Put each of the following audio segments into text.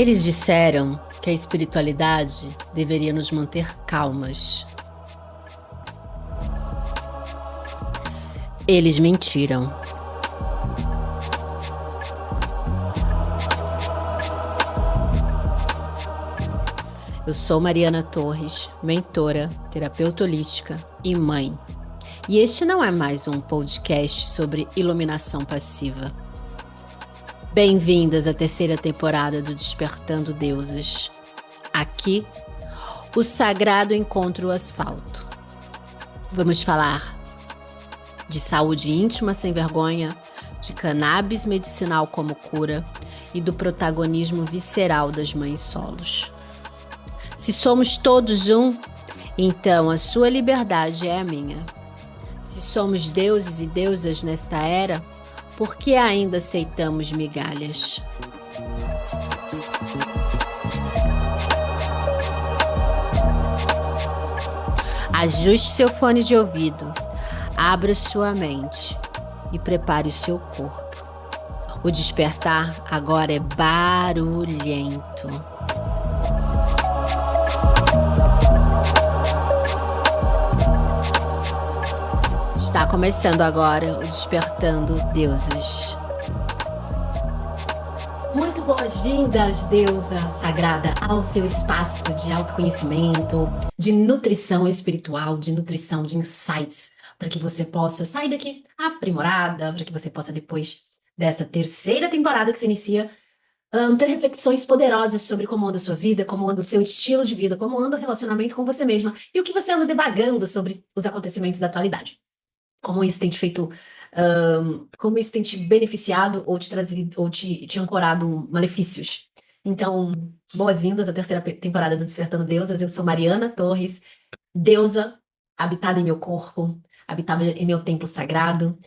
Eles disseram que a espiritualidade deveria nos manter calmas. Eles mentiram. Eu sou Mariana Torres, mentora, terapeuta holística e mãe. E este não é mais um podcast sobre iluminação passiva. Bem-vindas à terceira temporada do Despertando Deusas. Aqui, o sagrado encontra o asfalto. Vamos falar de saúde íntima sem vergonha, de cannabis medicinal como cura e do protagonismo visceral das mães solos. Se somos todos um, então a sua liberdade é a minha. Se somos deuses e deusas nesta era, por que ainda aceitamos migalhas? Ajuste seu fone de ouvido, abra sua mente e prepare o seu corpo. O despertar agora é barulhento. Está começando agora o Despertando Deusas. Muito boas-vindas, deusa sagrada, ao seu espaço de autoconhecimento, de nutrição espiritual, de nutrição de insights, para que você possa sair daqui aprimorada, para que você possa, depois dessa terceira temporada que se inicia, ter reflexões poderosas sobre como anda a sua vida, como anda o seu estilo de vida, como anda o relacionamento com você mesma e o que você anda devagando sobre os acontecimentos da atualidade. Como isso tem te feito, como isso tem te beneficiado ou te trazido, ou te ancorado malefícios. Então, boas-vindas à terceira temporada do Despertando Deusas. Eu sou Mariana Torres, deusa habitada em meu corpo, habitada em meu templo sagrado.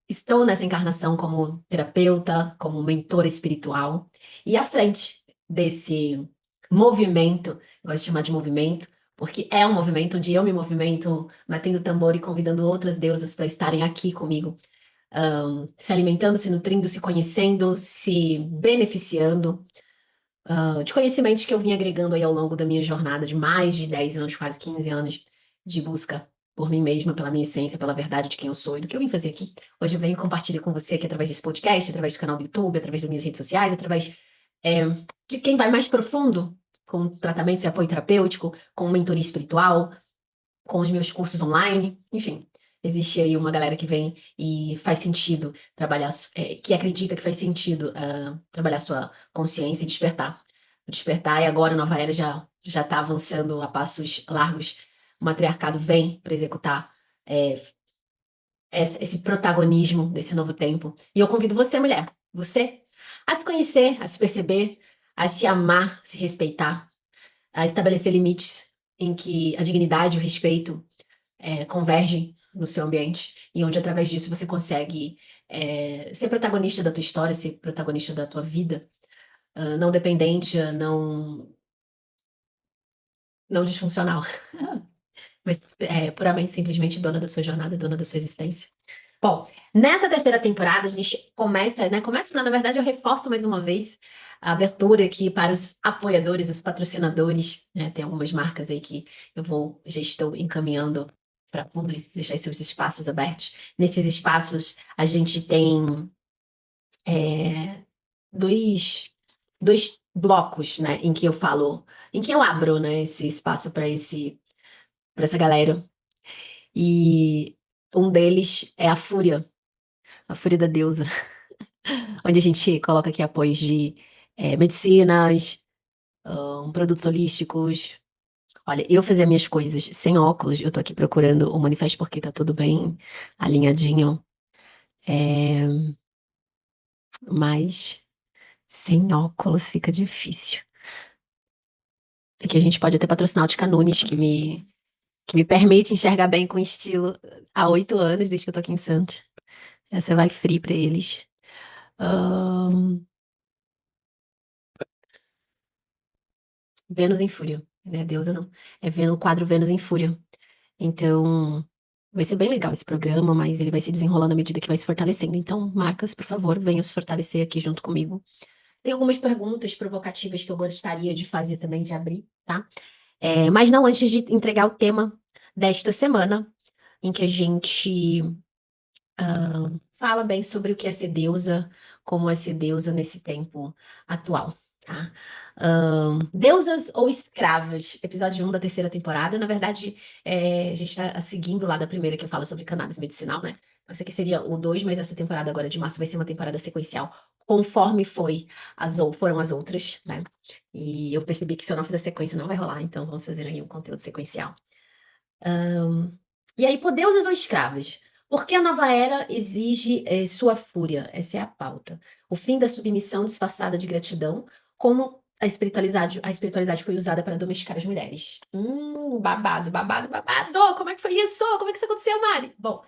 Estou nessa encarnação como terapeuta, como mentora espiritual, e à frente desse movimento, gosto de chamar de movimento, porque é um movimento onde eu me movimento, batendo tambor e convidando outras deusas para estarem aqui comigo, se alimentando, se nutrindo, se conhecendo, se beneficiando de conhecimentos que eu vim agregando aí ao longo da minha jornada de mais de 10 anos, quase 15 anos de busca por mim mesma, pela minha essência, pela verdade de quem eu sou e do que eu vim fazer aqui. Hoje eu venho compartilhar com você aqui através desse podcast, através do canal do YouTube, através das minhas redes sociais, através de quem vai mais profundo com tratamentos e apoio terapêutico, com mentoria espiritual, com os meus cursos online, enfim. Existe aí uma galera que vem e faz sentido trabalhar, que acredita que faz sentido trabalhar sua consciência e despertar. O despertar e agora a nova era já está avançando a passos largos. O matriarcado vem para executar esse protagonismo desse novo tempo. E eu convido você, mulher, você, a se conhecer, a se perceber, a se amar, se respeitar, a estabelecer limites em que a dignidade e o respeito convergem no seu ambiente e onde, através disso, você consegue ser protagonista da tua história, ser protagonista da tua vida, não dependente, não disfuncional, mas puramente, simplesmente dona da sua jornada, dona da sua existência. Bom, nessa terceira temporada a gente começa, né? Na verdade, eu reforço mais uma vez a abertura aqui para os apoiadores, os patrocinadores, né? Tem algumas marcas aí que já estou encaminhando para publi, deixar seus espaços abertos. Nesses espaços a gente tem dois blocos, né? Em que eu abro, né? Esse espaço para essa galera. E um deles é a Fúria da Deusa, onde a gente coloca aqui apoios de medicinas, produtos holísticos. Olha, eu fazia minhas coisas sem óculos, eu tô aqui procurando o manifesto porque tá tudo bem alinhadinho, mas sem óculos fica difícil. Aqui a gente pode até patrocinar o Ótica Nunes, que me permite enxergar bem com estilo há 8 anos, desde que eu tô aqui em Santos. Essa vai free pra eles. Vênus em Fúria, né? Deusa não. É o quadro Vênus em Fúria. Então, vai ser bem legal esse programa, mas ele vai se desenrolando à medida que vai se fortalecendo. Então, marcas, por favor, venham se fortalecer aqui junto comigo. Tem algumas perguntas provocativas que eu gostaria de fazer também, de abrir, tá? Mas não antes de entregar o tema desta semana, em que a gente fala bem sobre o que é ser deusa, como é ser deusa nesse tempo atual, tá? Deusas ou escravas, episódio 1 da terceira temporada. Na verdade, a gente está seguindo lá da primeira que eu falo sobre cannabis medicinal, né? Esse aqui seria o 2, mas essa temporada agora de março vai ser uma temporada sequencial, conforme foram as outras, né? E eu percebi que se eu não fizer sequência não vai rolar, então vamos fazer aí um conteúdo sequencial. E aí, por deusas ou escravas? Porque a nova era exige sua fúria? Essa é a pauta. O fim da submissão disfarçada de gratidão, como a espiritualidade foi usada para domesticar as mulheres. Babado, babado, babado! Como é que foi isso? Como é que isso aconteceu, Mari? Bom,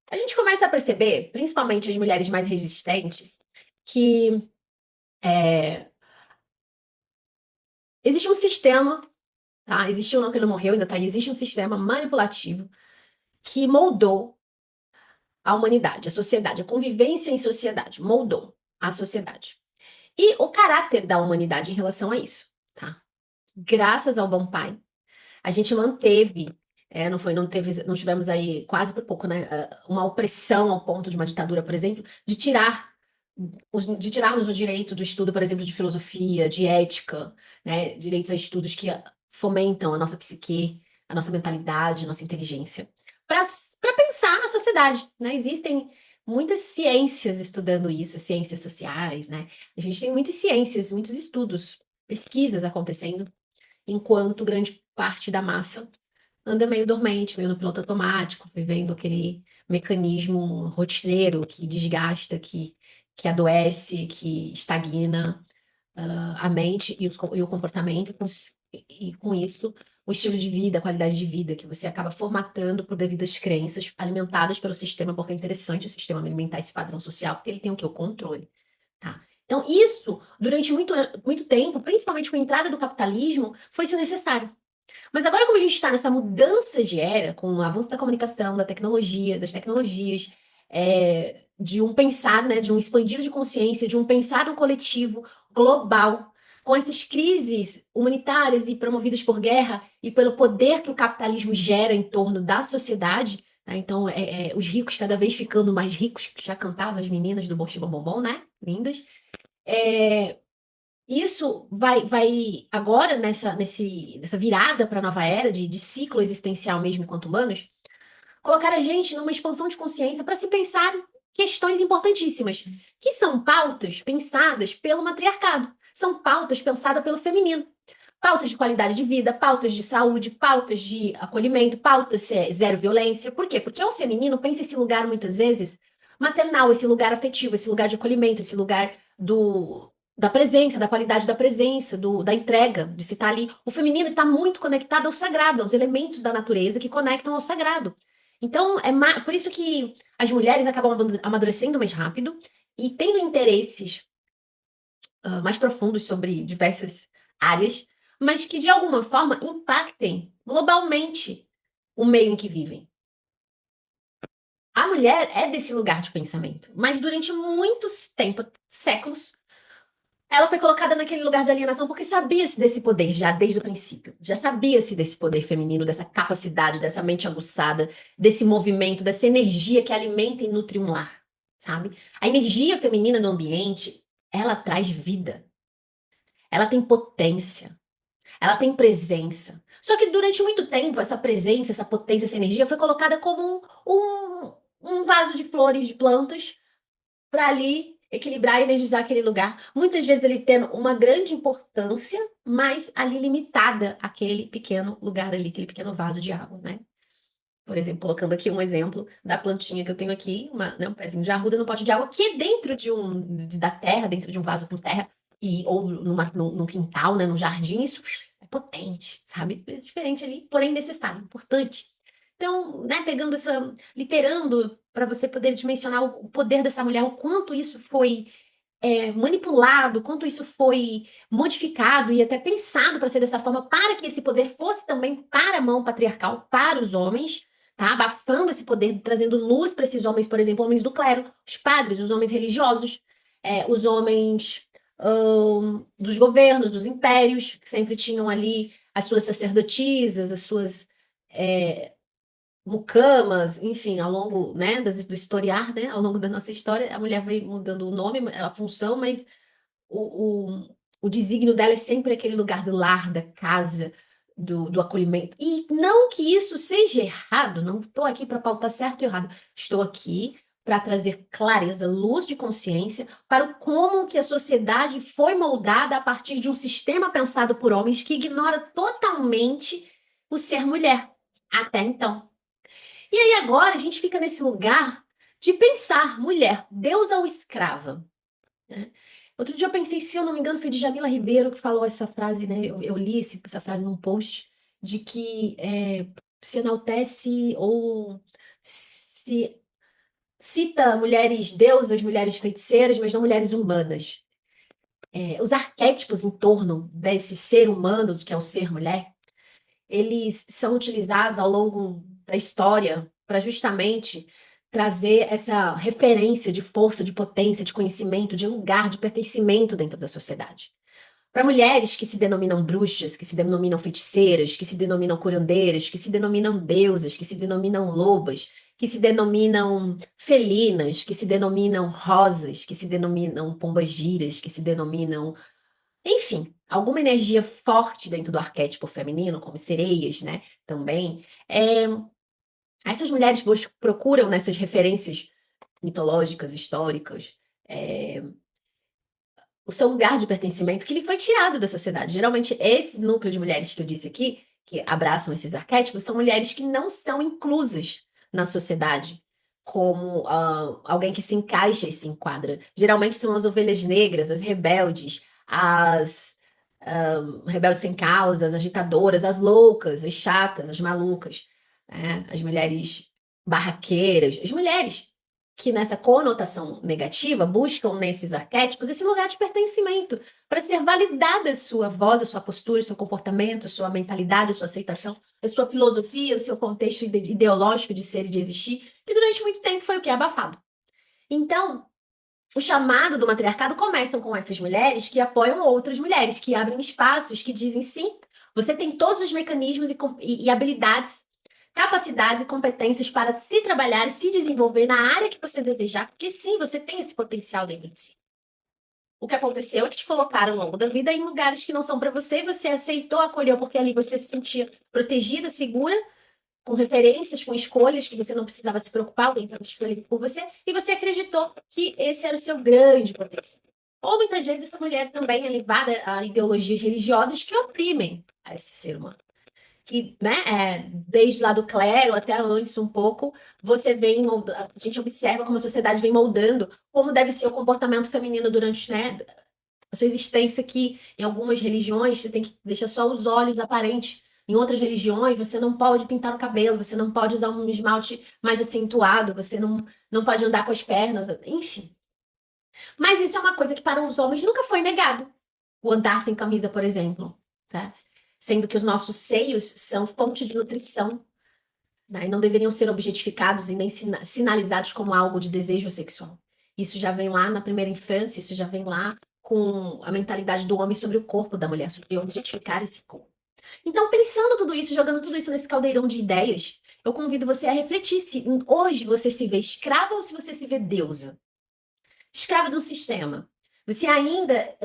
a gente começa a perceber, principalmente as mulheres mais resistentes, que existe um sistema, tá? Existiu não que ele não morreu, ainda tá aí. Existe um sistema manipulativo que moldou a humanidade, a sociedade, a convivência em sociedade, moldou a sociedade. E o caráter da humanidade em relação a isso, tá? Graças ao Bom Pai, a gente manteve, não tivemos aí quase por pouco, né, uma opressão ao ponto de uma ditadura, por exemplo, de tirarmos o direito do estudo, por exemplo, de filosofia, de ética, né, direitos a estudos que fomentam a nossa psique, a nossa mentalidade, a nossa inteligência, para pensar na sociedade, né? Existem muitas ciências estudando isso, ciências sociais, né? A gente tem muitas ciências, muitos estudos, pesquisas acontecendo, enquanto grande parte da massa anda meio dormente, meio no piloto automático, vivendo aquele mecanismo rotineiro que desgasta, que adoece, que estagna a mente e o comportamento, e com isso o estilo de vida, a qualidade de vida, que você acaba formatando por devidas crenças, alimentadas pelo sistema, porque é interessante o sistema alimentar esse padrão social, porque ele tem o que? O controle. Tá? Então, isso, durante muito tempo, principalmente com a entrada do capitalismo, foi-se necessário. Mas agora, como a gente está nessa mudança de era, com o avanço da comunicação, da tecnologia, das tecnologias, de um pensar, né, de um expandir de consciência, de um pensar no coletivo global, com essas crises humanitárias e promovidas por guerra e pelo poder que o capitalismo gera em torno da sociedade, tá? Então, os ricos cada vez ficando mais ricos, que já cantavam as meninas do Bom Bom Bom, né? Lindas. Isso vai agora nessa virada para a nova era de ciclo existencial mesmo enquanto humanos, colocar a gente numa expansão de consciência para se pensar questões importantíssimas, que são pautas pensadas pelo matriarcado, são pautas pensadas pelo feminino. Pautas de qualidade de vida, pautas de saúde, pautas de acolhimento, pautas zero violência. Por quê? Porque o feminino pensa esse lugar, muitas vezes, maternal, esse lugar afetivo, esse lugar de acolhimento, esse lugar da presença, da qualidade da presença, da entrega, de se estar ali. O feminino está muito conectado ao sagrado, aos elementos da natureza que conectam ao sagrado. Então, por isso que as mulheres acabam amadurecendo mais rápido e tendo interesses mais profundos sobre diversas áreas, mas que de alguma forma impactem globalmente o meio em que vivem. A mulher é desse lugar de pensamento, mas durante muitos tempos, séculos, ela foi colocada naquele lugar de alienação porque sabia-se desse poder já desde o princípio. Já sabia-se desse poder feminino, dessa capacidade, dessa mente aguçada, desse movimento, dessa energia que alimenta e nutre um lar, sabe? A energia feminina no ambiente, ela traz vida. Ela tem potência. Ela tem presença. Só que durante muito tempo, essa presença, essa potência, essa energia foi colocada como um vaso de flores, de plantas, para ali equilibrar e energizar aquele lugar. Muitas vezes ele tendo uma grande importância, mas ali limitada àquele pequeno lugar ali, aquele pequeno vaso de água, né? Por exemplo, colocando aqui um exemplo da plantinha que eu tenho aqui, um pezinho de arruda no pote de água, que é dentro da terra, dentro de um vaso com terra, ou num quintal, né, num jardim, isso é potente, sabe? É diferente ali, porém necessário, importante. Então, né, literando para você poder dimensionar o poder dessa mulher, o quanto isso foi manipulado, quanto isso foi modificado e até pensado para ser dessa forma, para que esse poder fosse também para a mão patriarcal, para os homens, tá? Abafando esse poder, trazendo luz para esses homens, por exemplo, homens do clero, os padres, os homens religiosos, os homens dos governos, dos impérios, que sempre tinham ali as suas sacerdotisas, as suas mucamas, enfim, ao longo, né, do historiar, né, ao longo da nossa história, a mulher veio mudando o nome, a função, mas o, o desígnio dela é sempre aquele lugar do lar, da casa, do acolhimento. E não que isso seja errado, não estou aqui para pautar certo e errado, estou aqui para trazer clareza, luz de consciência para o como que a sociedade foi moldada a partir de um sistema pensado por homens que ignora totalmente o ser mulher, até então. E aí agora a gente fica nesse lugar de pensar mulher, deusa ou escrava, né? Outro dia eu pensei, se eu não me engano, foi de Jamila Ribeiro que falou essa frase, né? Eu li essa frase num post de que se enaltece ou se cita mulheres deusas, mulheres feiticeiras, mas não mulheres humanas. Os arquétipos em torno desse ser humano, que é o ser mulher, eles são utilizados ao longo da história para justamente trazer essa referência de força, de potência, de conhecimento, de lugar, de pertencimento dentro da sociedade. Para mulheres que se denominam bruxas, que se denominam feiticeiras, que se denominam curandeiras, que se denominam deusas, que se denominam lobas, que se denominam felinas, que se denominam rosas, que se denominam pombagiras, que se denominam, enfim, alguma energia forte dentro do arquétipo feminino, como sereias, né? Também. Essas mulheres procuram nessas referências mitológicas, históricas, o seu lugar de pertencimento que lhe foi tirado da sociedade. Geralmente, esse núcleo de mulheres que eu disse aqui, que abraçam esses arquétipos, são mulheres que não são inclusas na sociedade como alguém que se encaixa e se enquadra. Geralmente são as ovelhas negras, as rebeldes, as rebeldes sem causa, as agitadoras, as loucas, as chatas, as malucas, né? As mulheres barraqueiras, as mulheres que nessa conotação negativa buscam nesses arquétipos esse lugar de pertencimento para ser validada a sua voz, a sua postura, o seu comportamento, a sua mentalidade, a sua aceitação, a sua filosofia, o seu contexto ideológico de ser e de existir, que durante muito tempo foi o que? Abafado. Então, o chamado do matriarcado começa com essas mulheres que apoiam outras mulheres, que abrem espaços, que dizem sim, você tem todos os mecanismos e habilidades, capacidades e competências para se trabalhar e se desenvolver na área que você desejar, porque sim, você tem esse potencial dentro de si. O que aconteceu é que te colocaram ao longo da vida em lugares que não são para você e você aceitou, acolheu, porque ali você se sentia protegida, segura, com referências, com escolhas que você não precisava se preocupar, alguém estava escolhendo por você, e você acreditou que esse era o seu grande potencial. Ou muitas vezes essa mulher também é levada a ideologias religiosas que oprimem a esse ser humano. Que, né, desde lá do clero até antes um pouco, você vem, a gente observa como a sociedade vem moldando como deve ser o comportamento feminino durante, né, a sua existência, que em algumas religiões você tem que deixar só os olhos aparentes. Em outras religiões, você não pode pintar o cabelo, você não pode usar um esmalte mais acentuado, você não pode andar com as pernas, enfim. Mas isso é uma coisa que para os homens nunca foi negado. O andar sem camisa, por exemplo, tá? Sendo que os nossos seios são fonte de nutrição, né? E não deveriam ser objetificados e nem sinalizados como algo de desejo sexual. Isso já vem lá na primeira infância, isso já vem lá com a mentalidade do homem sobre o corpo da mulher, sobre objetificar esse corpo. Então, pensando tudo isso, jogando tudo isso nesse caldeirão de ideias, eu convido você a refletir se hoje você se vê escrava ou se você se vê deusa. Escrava do sistema. Você ainda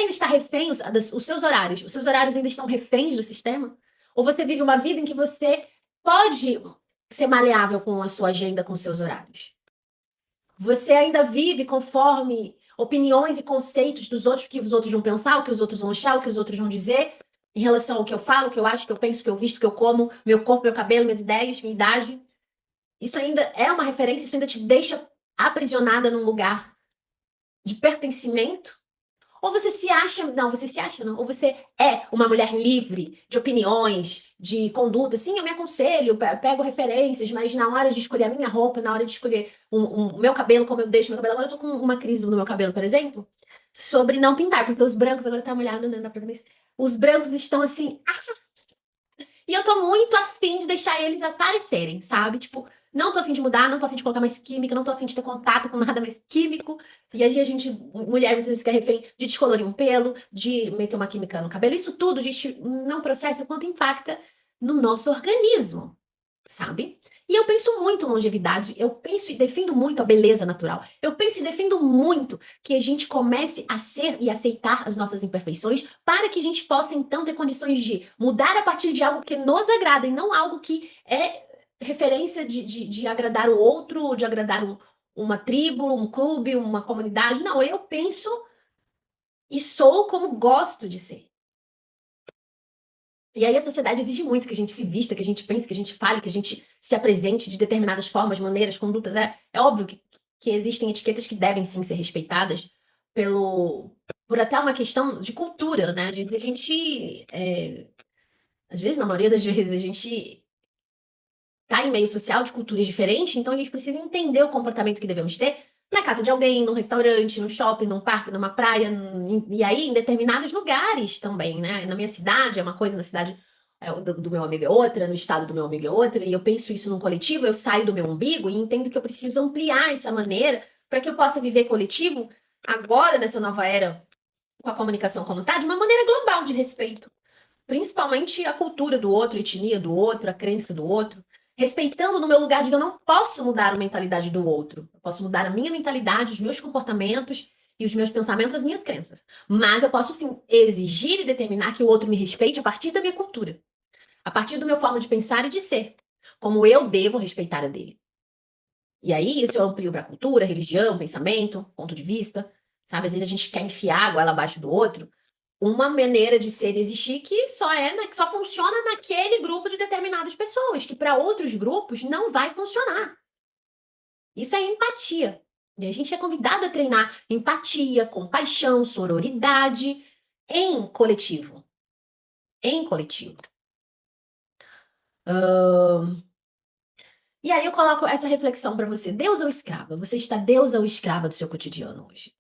está refém os seus horários ainda estão reféns do sistema? Ou você vive uma vida em que você pode ser maleável com a sua agenda, com seus horários? Você ainda vive conforme opiniões e conceitos dos outros, o que os outros vão pensar, o que os outros vão achar, o que os outros vão dizer, em relação ao que eu falo, o que eu acho, o que eu penso, o que eu visto, o que eu como, meu corpo, meu cabelo, minhas ideias, minha idade. Isso ainda é uma referência, isso ainda te deixa aprisionada num lugar de pertencimento? Ou você se acha, não, você se acha não, ou você é uma mulher livre de opiniões, de conduta, sim, eu me aconselho, pego referências, mas na hora de escolher a minha roupa, na hora de escolher o meu cabelo, como eu deixo meu cabelo, agora eu tô com uma crise no meu cabelo, por exemplo, sobre não pintar, porque os brancos, agora tá molhado, né, dá pra ver, os brancos estão assim, e eu tô muito afim de deixar eles aparecerem, sabe? Tipo, não tô a fim de mudar, não tô a fim de colocar mais química, não tô a fim de ter contato com nada mais químico. E aí a gente, mulher muitas vezes fica refém de descolorir um pelo, de meter uma química no cabelo. Isso tudo a gente não processa o quanto impacta no nosso organismo, sabe? E eu penso muito em longevidade, eu penso e defendo muito a beleza natural. Eu penso e defendo muito que a gente comece a ser e aceitar as nossas imperfeições para que a gente possa então ter condições de mudar a partir de algo que nos agrada e não algo que é referência de agradar o outro, de agradar uma tribo, um clube, uma comunidade. Não, eu penso e sou como gosto de ser. E aí a sociedade exige muito que a gente se vista, que a gente pense, que a gente fale, que a gente se apresente de determinadas formas, maneiras, condutas. É óbvio que existem etiquetas que devem sim ser respeitadas por até uma questão de cultura, né? De a gente, às vezes, na maioria das vezes, a gente tá em meio social de culturas diferentes, então a gente precisa entender o comportamento que devemos ter na casa de alguém, num restaurante, no shopping, num parque, numa praia, e aí em determinados lugares também, né? Na minha cidade é uma coisa, na cidade do meu amigo é outra, no estado do meu amigo é outra, e eu penso isso num coletivo, eu saio do meu umbigo e entendo que eu preciso ampliar essa maneira para que eu possa viver coletivo agora, nessa nova era, com a comunicação como tá, de uma maneira global de respeito. Principalmente a cultura do outro, a etnia do outro, a crença do outro. Respeitando no meu lugar de que eu não posso mudar a mentalidade do outro. Eu posso mudar a minha mentalidade, os meus comportamentos e os meus pensamentos, as minhas crenças. Mas eu posso sim exigir e determinar que o outro me respeite a partir da minha cultura, a partir do meu forma de pensar e de ser, como eu devo respeitar a dele. E aí isso eu amplio para cultura, religião, pensamento, ponto de vista, sabe? Às vezes a gente quer enfiar a goela abaixo do outro, uma maneira de ser e existir que que só funciona naquele grupo de determinadas pessoas, que para outros grupos não vai funcionar. Isso é empatia. E a gente é convidado a treinar empatia, compaixão, sororidade em coletivo. Em coletivo. E aí eu coloco essa reflexão para você. Deus ou escrava? Você está Deus ou escrava do seu cotidiano hoje?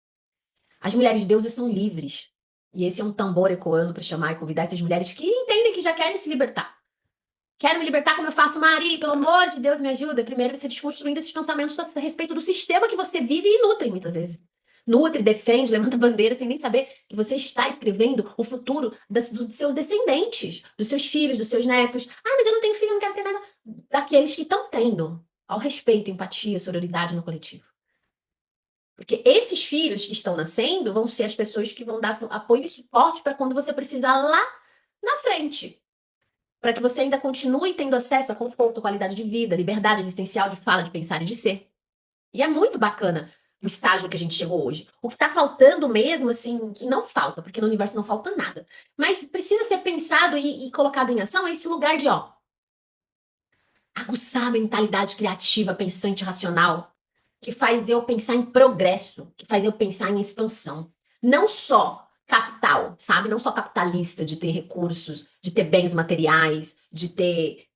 As mulheres deusas são livres. E esse é um tambor ecoando para chamar e convidar essas mulheres que entendem que já querem se libertar. Quero me libertar como eu faço, Mari, pelo amor de Deus, me ajuda. Primeiro, você desconstruindo esses pensamentos a respeito do sistema que você vive e nutre, muitas vezes. Nutre, defende, levanta bandeira sem nem saber que você está escrevendo o futuro dos seus descendentes, dos seus filhos, dos seus netos. Ah, mas eu não tenho filho, não quero ter nada. Daqueles que estão tendo ao respeito, empatia, sororidade no coletivo. Porque esses filhos que estão nascendo vão ser as pessoas que vão dar apoio e suporte para quando você precisar lá na frente. Para que você ainda continue tendo acesso a conforto, qualidade de vida, liberdade existencial de fala, de pensar e de ser. E é muito bacana o estágio que a gente chegou hoje. O que está faltando mesmo, assim, que não falta, porque no universo não falta nada, mas precisa ser pensado e colocado em ação, é esse lugar de, ó, aguçar a mentalidade criativa, pensante, racional, que faz eu pensar em progresso, que faz eu pensar em expansão. Não só capital, sabe? Não só capitalista, de ter recursos, de ter bens materiais, de ter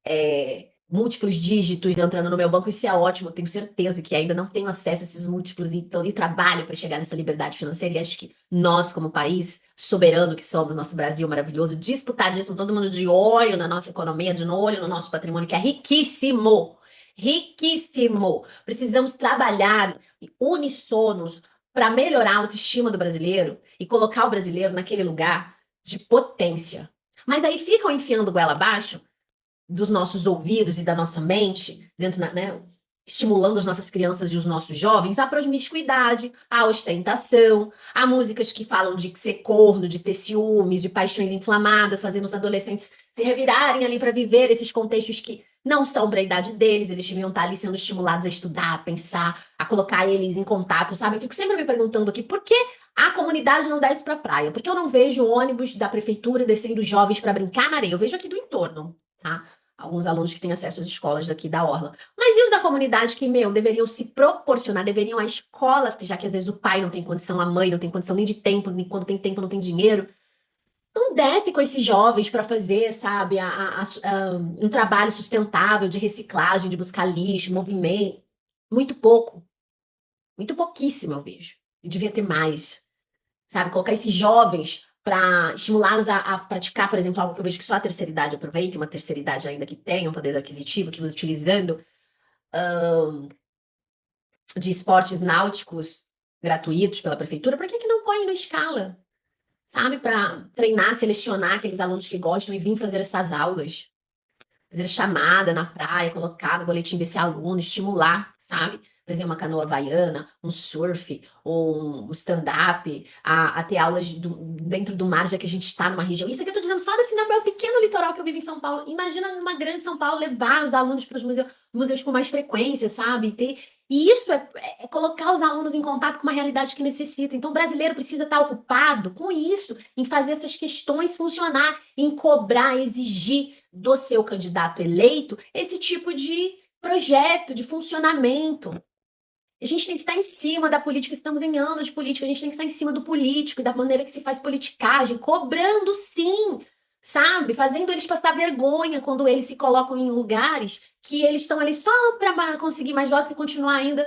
múltiplos dígitos entrando no meu banco. Isso é ótimo, eu tenho certeza que ainda não tenho acesso a esses múltiplos e trabalho para chegar nessa liberdade financeira. E acho que nós, como país soberano que somos, nosso Brasil maravilhoso, disputadíssimo, todo mundo de olho na nossa economia, de olho no nosso patrimônio, que é riquíssimo. Riquíssimo. Precisamos trabalhar unissonos para melhorar a autoestima do brasileiro e colocar o brasileiro naquele lugar de potência. Mas aí ficam enfiando goela abaixo dos nossos ouvidos e da nossa mente, dentro, né, estimulando as nossas crianças e os nossos jovens à promiscuidade, à ostentação, a músicas que falam de ser corno, de ter ciúmes, de paixões inflamadas, fazendo os adolescentes se revirarem ali para viver esses contextos que não são para a idade deles, eles deviam estar ali sendo estimulados a estudar, a pensar, a colocar eles em contato, sabe? Eu fico sempre me perguntando aqui, por que a comunidade não desce para a praia? Por que eu não vejo ônibus da prefeitura descendo jovens para brincar na areia? Eu vejo aqui do entorno, tá? Alguns alunos que têm acesso às escolas daqui da Orla. Mas e os da comunidade que, deveriam se proporcionar, deveriam a escola, já que às vezes o pai não tem condição, a mãe não tem condição nem de tempo, nem quando tem tempo não tem dinheiro. Não desce com esses jovens para fazer, sabe, um trabalho sustentável de reciclagem, de buscar lixo, movimento. Muito pouco. Muito pouquíssimo, eu vejo. E devia ter mais, sabe? Colocar esses jovens para estimulá-los a praticar, por exemplo, algo que eu vejo que só a terceira idade aproveita, uma terceira idade ainda que tem um poder aquisitivo, que utilizando de esportes náuticos gratuitos pela prefeitura, por que que não põe no Scala? Sabe, para treinar, selecionar aqueles alunos que gostam e vir fazer essas aulas, fazer chamada na praia, colocar no boletim desse aluno, estimular, sabe? Fazer uma canoa havaiana, um surf, ou um stand-up, a ter aulas dentro do mar, já que a gente está numa região. Isso aqui eu estou dizendo só desse meu pequeno litoral que eu vivo em São Paulo. Imagina numa grande São Paulo levar os alunos para os museus com mais frequência, sabe? E isso é colocar os alunos em contato com uma realidade que necessita. Então, o brasileiro precisa estar ocupado com isso, em fazer essas questões funcionar, em cobrar, exigir do seu candidato eleito esse tipo de projeto, de funcionamento. A gente tem que estar em cima da política, estamos em anos de política, a gente tem que estar em cima do político e da maneira que se faz politicagem, cobrando sim, sabe? Fazendo eles passar vergonha quando eles se colocam em lugares que eles estão ali só para conseguir mais votos e continuar ainda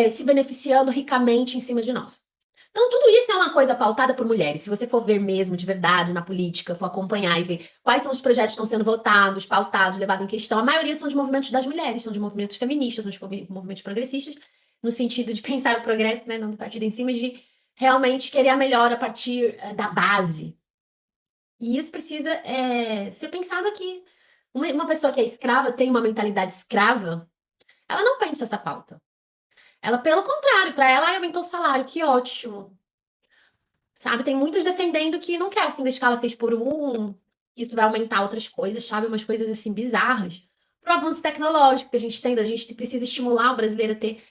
se beneficiando ricamente em cima de nós. Então, tudo isso é uma coisa pautada por mulheres. Se você for ver mesmo de verdade na política, for acompanhar e ver quais são os projetos que estão sendo votados, pautados, levados em questão, a maioria são de movimentos das mulheres, são de movimentos feministas, são de movimentos progressistas, no sentido de pensar o progresso, né, não do partido em si, mas de realmente querer a melhor a partir da base. E isso precisa ser pensado aqui. Uma pessoa que é escrava, tem uma mentalidade escrava, ela não pensa essa pauta. Ela, pelo contrário, para ela, aumentou o salário, que ótimo. Sabe, tem muitos defendendo que não quer o fim da escala 6 por 1, que isso vai aumentar outras coisas, sabe? Umas coisas assim bizarras. Pro avanço tecnológico que a gente tem, a gente precisa estimular o brasileiro a ter.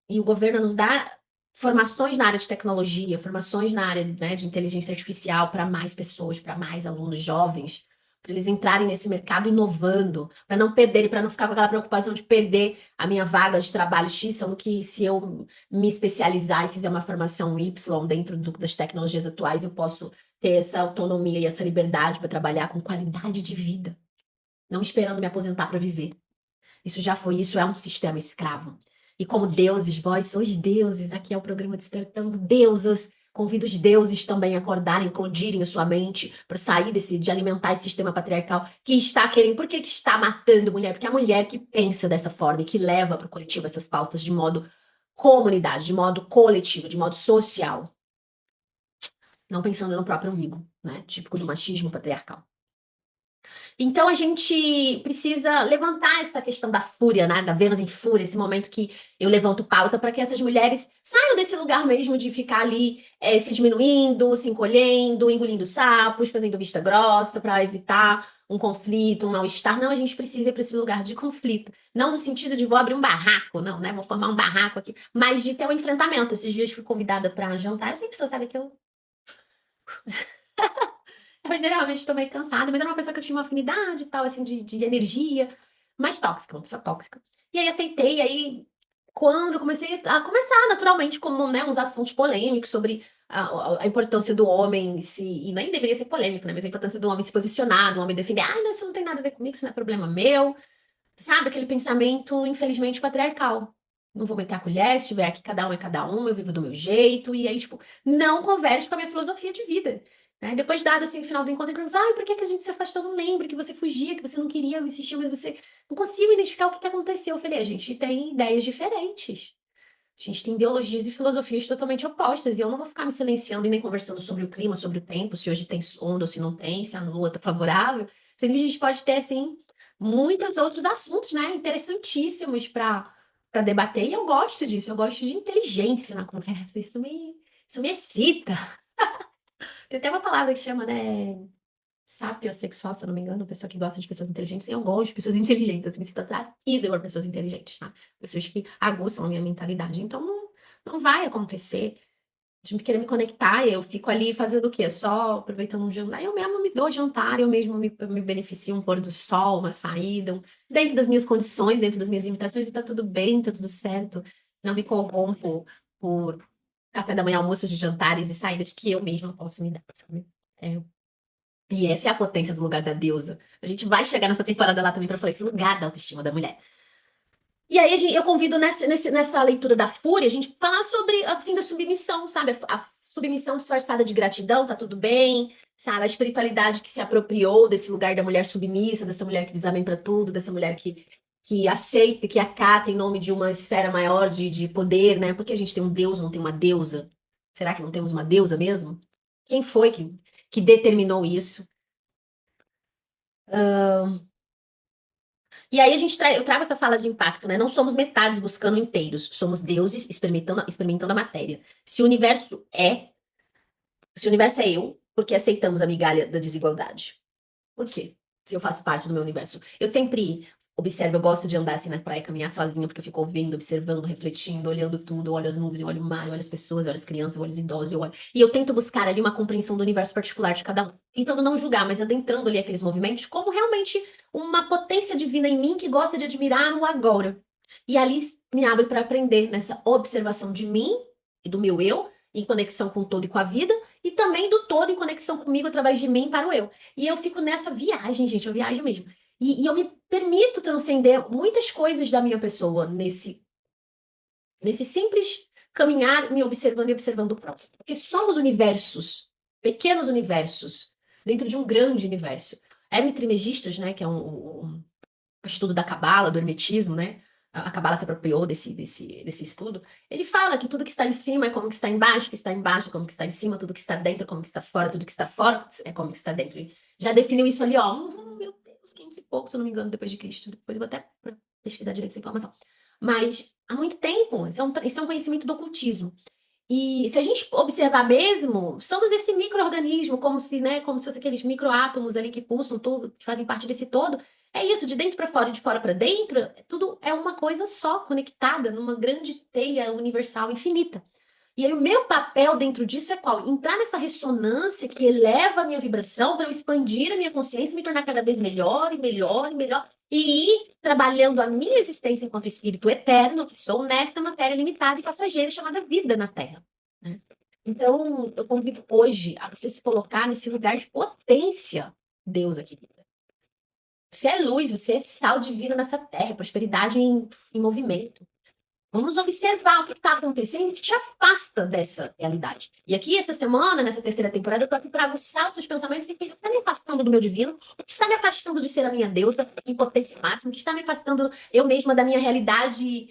E o governo nos dá formações na área de tecnologia, formações na área, né, de inteligência artificial para mais pessoas, para mais alunos jovens, para eles entrarem nesse mercado inovando, para não perderem, para não ficar com aquela preocupação de perder a minha vaga de trabalho X, sendo que se eu me especializar e fizer uma formação Y dentro das tecnologias atuais, eu posso ter essa autonomia e essa liberdade para trabalhar com qualidade de vida, não esperando me aposentar para viver. Isso já foi, isso é um sistema escravo. E como deuses, vós sois deuses, aqui é o programa Despertando Deusas. Convido os deuses também a acordarem, eclodirem a sua mente para sair de alimentar esse sistema patriarcal que está querendo. Por que está matando mulher? Porque é a mulher que pensa dessa forma e que leva para o coletivo essas pautas de modo comunidade, de modo coletivo, de modo social. Não pensando no próprio umbigo, né? Típico do machismo patriarcal. Então a gente precisa levantar essa questão da fúria, né? Da Vênus em fúria, esse momento que eu levanto pauta para que essas mulheres saiam desse lugar mesmo de ficar ali se diminuindo, se encolhendo, engolindo sapos, fazendo vista grossa para evitar um conflito, um mal-estar. Não, a gente precisa ir para esse lugar de conflito. Não no sentido de vou abrir um barraco, não, né? Vou formar um barraco aqui, mas de ter um enfrentamento. Esses dias fui convidada para jantar. Eu sempre sou, sabe que eu geralmente estou meio cansada, mas era uma pessoa que eu tinha uma afinidade e tal, assim, de energia, mais tóxica, uma pessoa tóxica. E aí aceitei, aí quando eu comecei a conversar naturalmente, como, né, uns assuntos polêmicos sobre a importância do homem e nem deveria ser polêmico, né, mas a importância do homem se posicionar, do homem defender, não, isso não tem nada a ver comigo, isso não é problema meu, sabe, aquele pensamento, infelizmente, patriarcal. Não vou meter a colher, se estiver aqui, cada um é cada um, eu vivo do meu jeito, e aí, tipo, não converse com a minha filosofia de vida. Né? Depois, dado assim, no final do encontro, pergunto, por que que a gente se afastou? Não lembro, que você fugia, que você não queria, eu insistia, mas você não consigo identificar o que que aconteceu. Eu falei, a gente tem ideias diferentes. A gente tem ideologias e filosofias totalmente opostas, e eu não vou ficar me silenciando e nem conversando sobre o clima, sobre o tempo, se hoje tem onda ou se não tem, se a lua tá favorável. Sendo que a gente pode ter, assim, muitos outros assuntos, né, interessantíssimos para debater, e eu gosto disso, eu gosto de inteligência na conversa, isso me excita. Tem até uma palavra que chama, né, sapiosexual, se eu não me engano, pessoa que gosta de pessoas inteligentes, e eu gosto de pessoas inteligentes, assim, me sinto atraída por pessoas inteligentes, tá? Pessoas que aguçam a minha mentalidade, então não vai acontecer de querer me conectar, eu fico ali fazendo o quê? Só aproveitando um jantar, eu mesmo me dou jantar, eu mesmo me beneficio um pôr do sol, uma saída, dentro das minhas condições, dentro das minhas limitações, e tá tudo bem, tá tudo certo. Não me corrompo por café da manhã, almoços de jantares e saídas que eu mesma posso me dar, sabe? É, e essa é a potência do lugar da deusa. A gente vai chegar nessa temporada lá também para falar esse lugar da autoestima da mulher. E aí eu convido nessa leitura da fúria a gente falar sobre a fim da submissão, sabe? A submissão disfarçada de gratidão, tá tudo bem, sabe? A espiritualidade que se apropriou desse lugar da mulher submissa, dessa mulher que diz amém pra tudo, dessa mulher que que aceita, que acata em nome de uma esfera maior de poder, né? Porque a gente tem um deus, não tem uma deusa? Será que não temos uma deusa mesmo? Quem foi que determinou isso? E aí eu trago essa fala de impacto, né? Não somos metades buscando inteiros, somos deuses experimentando a matéria. Se o universo é eu, porque aceitamos a migalha da desigualdade? Por quê? Se eu faço parte do meu universo. Eu sempre observo, eu gosto de andar assim na praia, caminhar sozinha, porque eu fico ouvindo, observando, refletindo, olhando tudo, eu olho as nuvens, eu olho o mar, eu olho as pessoas, eu olho as crianças, eu olho os idosos, eu olho. E eu tento buscar ali uma compreensão do universo particular de cada um. Tentando não julgar, mas adentrando ali aqueles movimentos como realmente uma potência divina em mim que gosta de admirar o agora. E ali me abre para aprender nessa observação de mim e do meu eu, em conexão com o todo e com a vida, e também do todo em conexão comigo através de mim para o eu. E eu fico nessa viagem, gente, eu viajo mesmo. E eu me permito transcender muitas coisas da minha pessoa nesse simples caminhar, me observando e observando o próximo. Porque somos universos, pequenos universos, dentro de um grande universo. Hermes Trismegistas, né, que é o estudo da Cabala, do Hermetismo, né? A Cabala se apropriou desse estudo. Ele fala que tudo que está em cima é como que está embaixo, que está embaixo é como que está em cima, tudo que está dentro é como que está fora, tudo que está fora é como que está dentro. Ele já definiu isso ali, ó. Meu Deus, 500 e pouco, se eu não me engano, depois de Cristo. Depois eu vou até pesquisar direito essa informação. Mas há muito tempo, isso é um conhecimento do ocultismo. E se a gente observar mesmo, somos esse micro-organismo, como se fossem aqueles microátomos ali que pulsam tudo, que fazem parte desse todo. É isso, de dentro para fora e de fora para dentro, tudo é uma coisa só, conectada numa grande teia universal infinita. E aí o meu papel dentro disso é qual? Entrar nessa ressonância que eleva a minha vibração para eu expandir a minha consciência e me tornar cada vez melhor e melhor e melhor. E ir trabalhando a minha existência enquanto espírito eterno, que sou nesta matéria limitada e passageira chamada vida na Terra, né? Então, eu convido hoje a você se colocar nesse lugar de potência, Deus aqui. Você é luz, você é sal divino nessa terra, prosperidade em movimento. Vamos observar o que está acontecendo que te afasta dessa realidade. E aqui, essa semana, nessa terceira temporada, eu estou aqui para aguçar os seus pensamentos e o que está me afastando do meu divino, o que está me afastando de ser a minha deusa em potência máxima, o que está me afastando eu mesma da minha realidade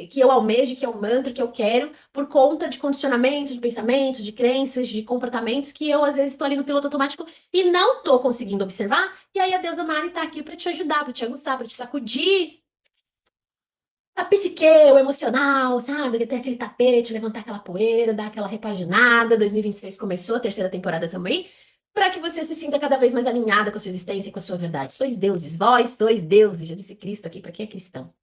que eu almejo, que é o mantra, que eu quero, por conta de condicionamentos, de pensamentos, de crenças, de comportamentos que eu, às vezes, estou ali no piloto automático e não estou conseguindo observar. E aí a deusa Mari está aqui para te ajudar, para te aguçar, para te sacudir a psique, o emocional, sabe? Ter aquele tapete, levantar aquela poeira, dar aquela repaginada. 2026 começou, a terceira temporada também, para que você se sinta cada vez mais alinhada com a sua existência e com a sua verdade. Sois deuses, vós sois deuses, já disse Cristo aqui para quem é cristão.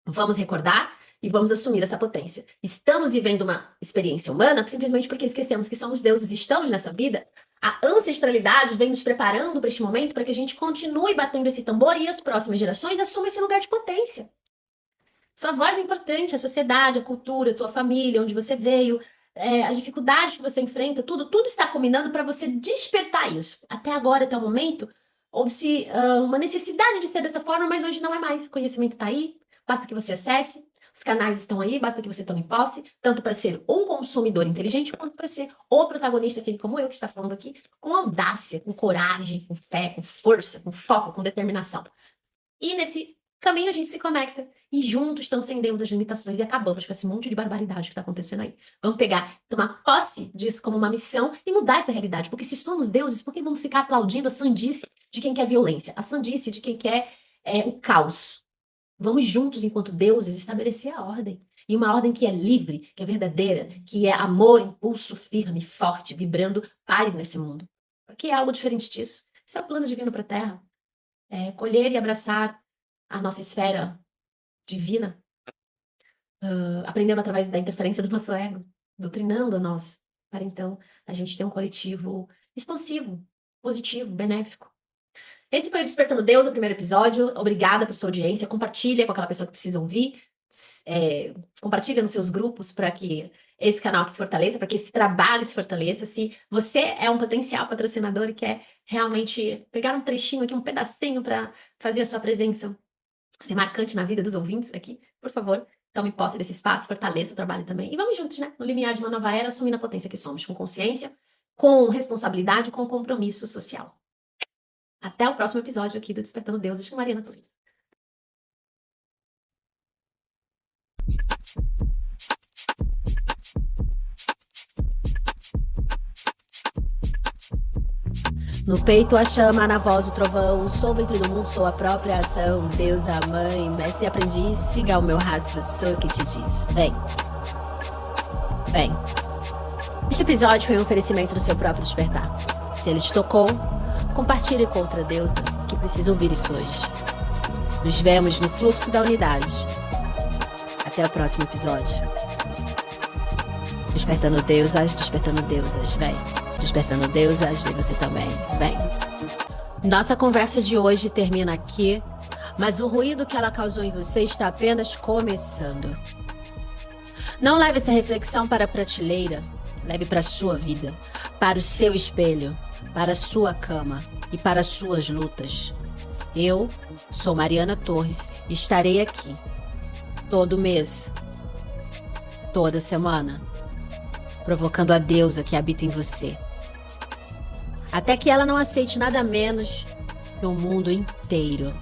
Vamos recordar e vamos assumir essa potência. Estamos vivendo uma experiência humana simplesmente porque esquecemos que somos deuses e estamos nessa vida. A ancestralidade vem nos preparando para este momento para que a gente continue batendo esse tambor e as próximas gerações assumam esse lugar de potência. Sua voz é importante, a sociedade, a cultura, a tua família, onde você veio, as dificuldades que você enfrenta, tudo está combinando para você despertar isso. Até agora, até o momento, houve-se uma necessidade de ser dessa forma, mas hoje não é mais. O conhecimento está aí, basta que você acesse, os canais estão aí, basta que você tome posse, tanto para ser um consumidor inteligente, quanto para ser o protagonista, aquele como eu que está falando aqui, com audácia, com coragem, com fé, com força, com foco, com determinação. E nesse caminho a gente se conecta e juntos transcendemos as limitações e acabamos com esse monte de barbaridade que está acontecendo aí. Vamos pegar, tomar posse disso como uma missão e mudar essa realidade. Porque se somos deuses, por que vamos ficar aplaudindo a sandice de quem quer violência, a sandice de quem quer o caos? Vamos juntos, enquanto deuses, estabelecer a ordem. E uma ordem que é livre, que é verdadeira, que é amor, impulso firme, forte, vibrando paz nesse mundo. Porque é algo diferente disso. Isso é o plano divino para a Terra. Colher e abraçar a nossa esfera divina, aprendendo através da interferência do nosso ego, doutrinando a nós, para então a gente ter um coletivo expansivo, positivo, benéfico. Esse foi o Despertando Deus, o primeiro episódio. Obrigada por sua audiência. Compartilha com aquela pessoa que precisa ouvir. Compartilha nos seus grupos para que esse canal se fortaleça, para que esse trabalho se fortaleça. Se você é um potencial patrocinador e quer realmente pegar um trechinho aqui, um pedacinho para fazer a sua presença ser marcante na vida dos ouvintes aqui, por favor, tome posse desse espaço, fortaleça o trabalho também. E vamos juntos, né? No limiar de uma nova era, assumindo a potência que somos, com consciência, com responsabilidade, com compromisso social. Até o próximo episódio aqui do Despertando Deuses com Mariana Torres. No peito a chama, na voz o trovão, sou o ventre do mundo, sou a própria ação, Deus, a mãe, mestre e aprendiz, siga o meu rastro, sou eu que te diz. Vem. Vem. Este episódio foi um oferecimento do seu próprio despertar. Se ele te tocou, compartilhe com outra deusa que precisa ouvir isso hoje. Nos vemos no fluxo da unidade. Até o próximo episódio. Despertando deusas, vem. Despertando deusas, vem você também, vem. Nossa conversa de hoje termina aqui, mas o ruído que ela causou em você está apenas começando. Não leve essa reflexão para a prateleira, leve para a sua vida, para o seu espelho, para a sua cama e para as suas lutas. Eu sou Mariana Torres e estarei aqui todo mês, toda semana, provocando a deusa que habita em você. Até que ela não aceite nada menos que o mundo inteiro